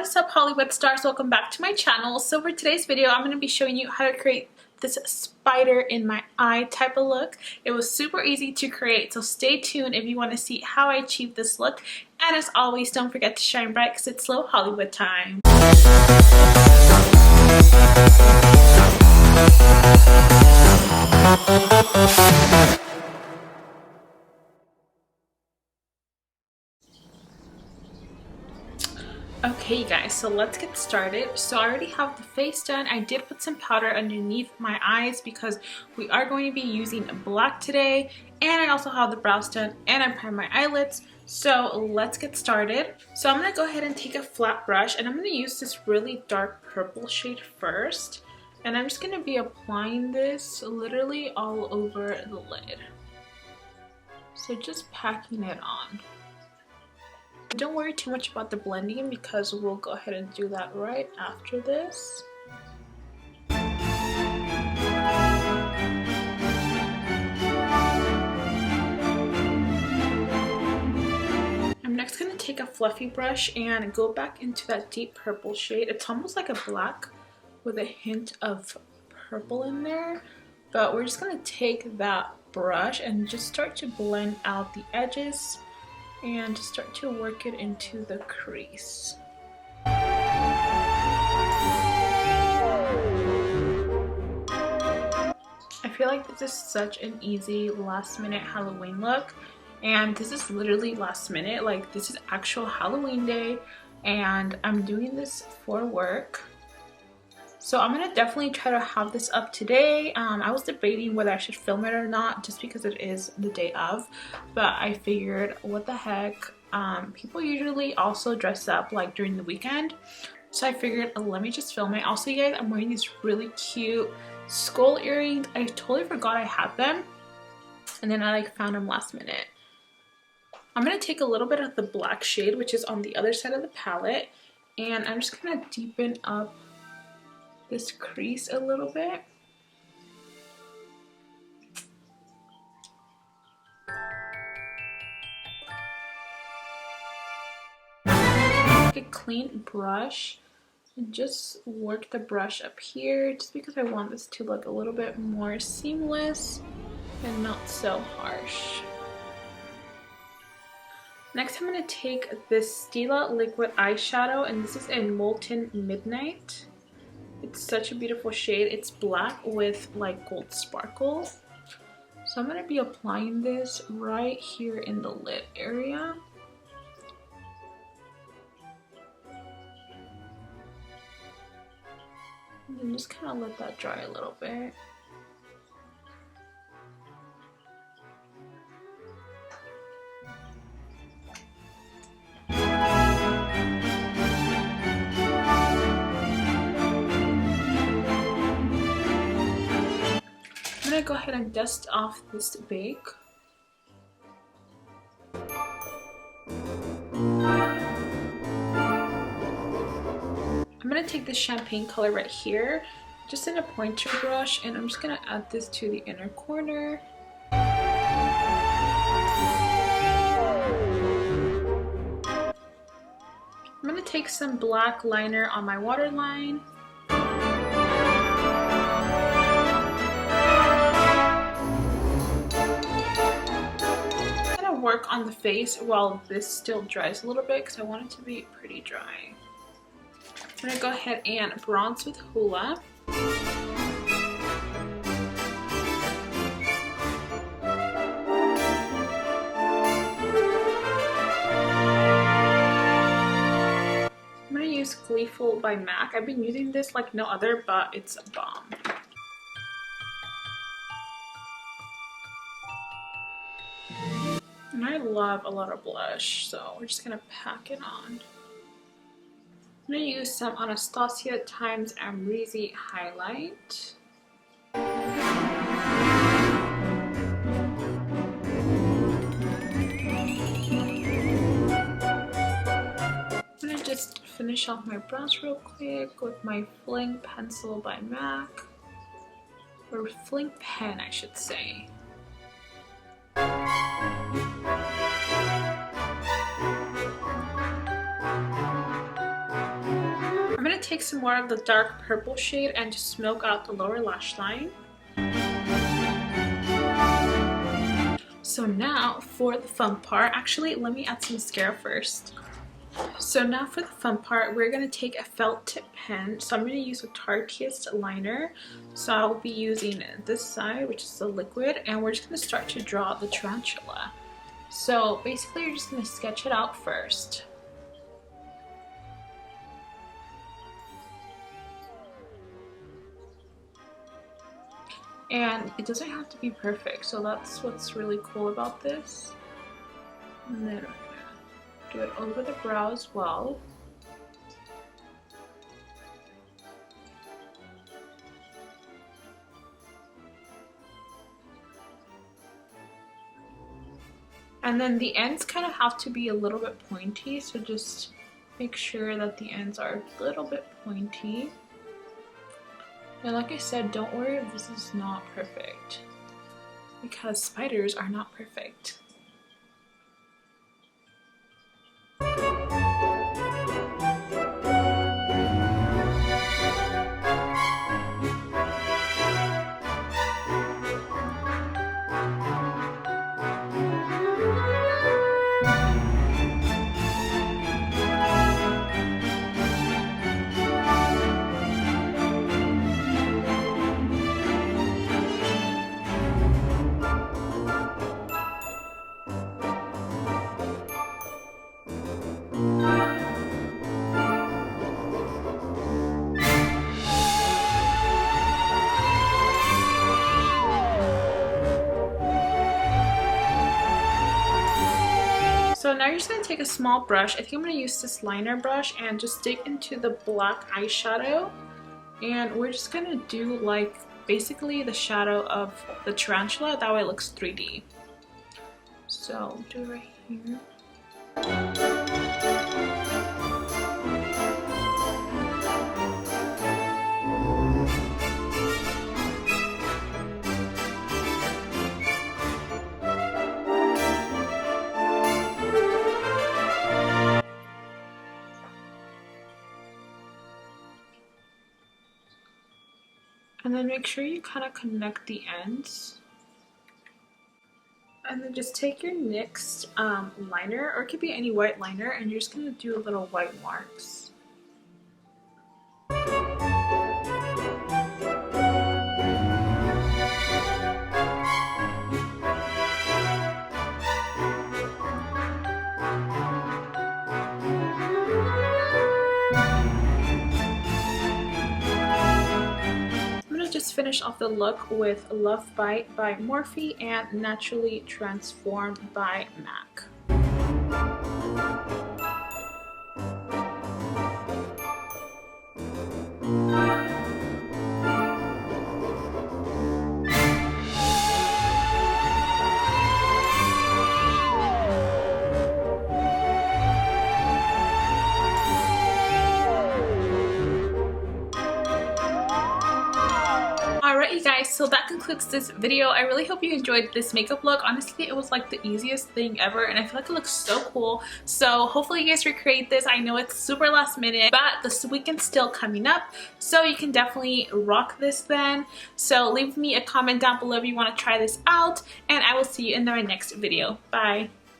What's up, Hollywood stars? Welcome back to my channel. So for today's video, I'm going to be showing you how to create this spider in my eye type of look. It was super easy to create, so stay tuned if you want to see how I achieved this look. And as always, don't forget to shine bright because it's Slow Hollywood time. Okay guys, so let's get started. So I already have the face done. I did put some powder underneath my eyes because we are going to be using black today, and I also have the brows done and I primed my eyelids. So let's get started. So I'm going to go ahead and take a flat brush and I'm going to use this really dark purple shade first, and I'm just going to be applying this literally all over the lid. So just packing it on. Don't worry too much about the blending because we'll go ahead and do that right after this. I'm next going to take a fluffy brush and go back into that deep purple shade. It's almost like a black with a hint of purple in there, but we're just going to take that brush and just start to blend out the edges and just start to work it into the crease. I feel like this is such an easy last minute Halloween look, and this is literally last minute. Like, this is actual Halloween day and I'm doing this for work. So I'm gonna definitely try to have this up today. I was debating whether I should film it or not just because it is the day of, but I figured what the heck, people usually also dress up like during the weekend, so I figured let me just film it. Also, you guys, I'm wearing these really cute skull earrings. I totally forgot I had them and then I found them last minute. I'm gonna take a little bit of the black shade, which is on the other side of the palette, and I'm just gonna deepen up this crease a little bit. Take a clean brush and just work the brush up here just because I want this to look a little bit more seamless and not so harsh. Next, I'm going to take this Stila liquid eyeshadow, and this is in Molten Midnight. It's such a beautiful shade. It's black with like gold sparkle. So I'm going to be applying this right here in the lid area. And then just kind of let that dry a little bit. I'm gonna go ahead and dust off this bake. I'm gonna take this champagne color right here, just in a pointer brush, and I'm just gonna add this to the inner corner. I'm gonna take some black liner on my waterline. Work on the face while this still dries a little bit because I want it to be pretty dry. I'm gonna go ahead and bronze with Hoola. I'm gonna use Gleeful by MAC. I've been using this like no other, but it's a bomb. And I love a lot of blush, so we're just gonna pack it on. I'm gonna use some Anastasia times Amrezy highlight. I'm gonna just finish off my brows real quick with my Fling pencil by MAC, or Fling pen I should say. take some more of the dark purple shade and just smoke out the lower lash line. So now for the fun part, actually let me add some mascara first. So now for the fun part, we're going to take a felt tip pen. So I'm going to use a Tarteist liner. So I'll be using this side, which is the liquid, and we're just going to start to draw the tarantula. So basically you're just going to sketch it out first. And it doesn't have to be perfect, so that's what's really cool about this. And then do it over the brow as well. And then the ends kind of have to be a little bit pointy, so just make sure that the ends are a little bit pointy. And like I said, don't worry if this is not perfect, because spiders are not perfect. So now you're just going to take a small brush. I think I'm going to use this liner brush and just dig into the black eyeshadow. And we're just going to do like basically the shadow of the tarantula. That way it looks 3D. So do it right here. And then make sure you kind of connect the ends. And then just take your NYX liner, or it could be any white liner, and you're just going to do little white marks. Just finish off the look with Love Bite by Morphe and Naturally Transformed by MAC. Alright you guys, so that concludes this video. I really hope you enjoyed this makeup look. Honestly, it was like the easiest thing ever and I feel like it looks so cool. So hopefully you guys recreate this. I know it's super last minute, but the weekend's still coming up, so you can definitely rock this then. So leave me a comment down below if you want to try this out, and I will see you in my next video. Bye!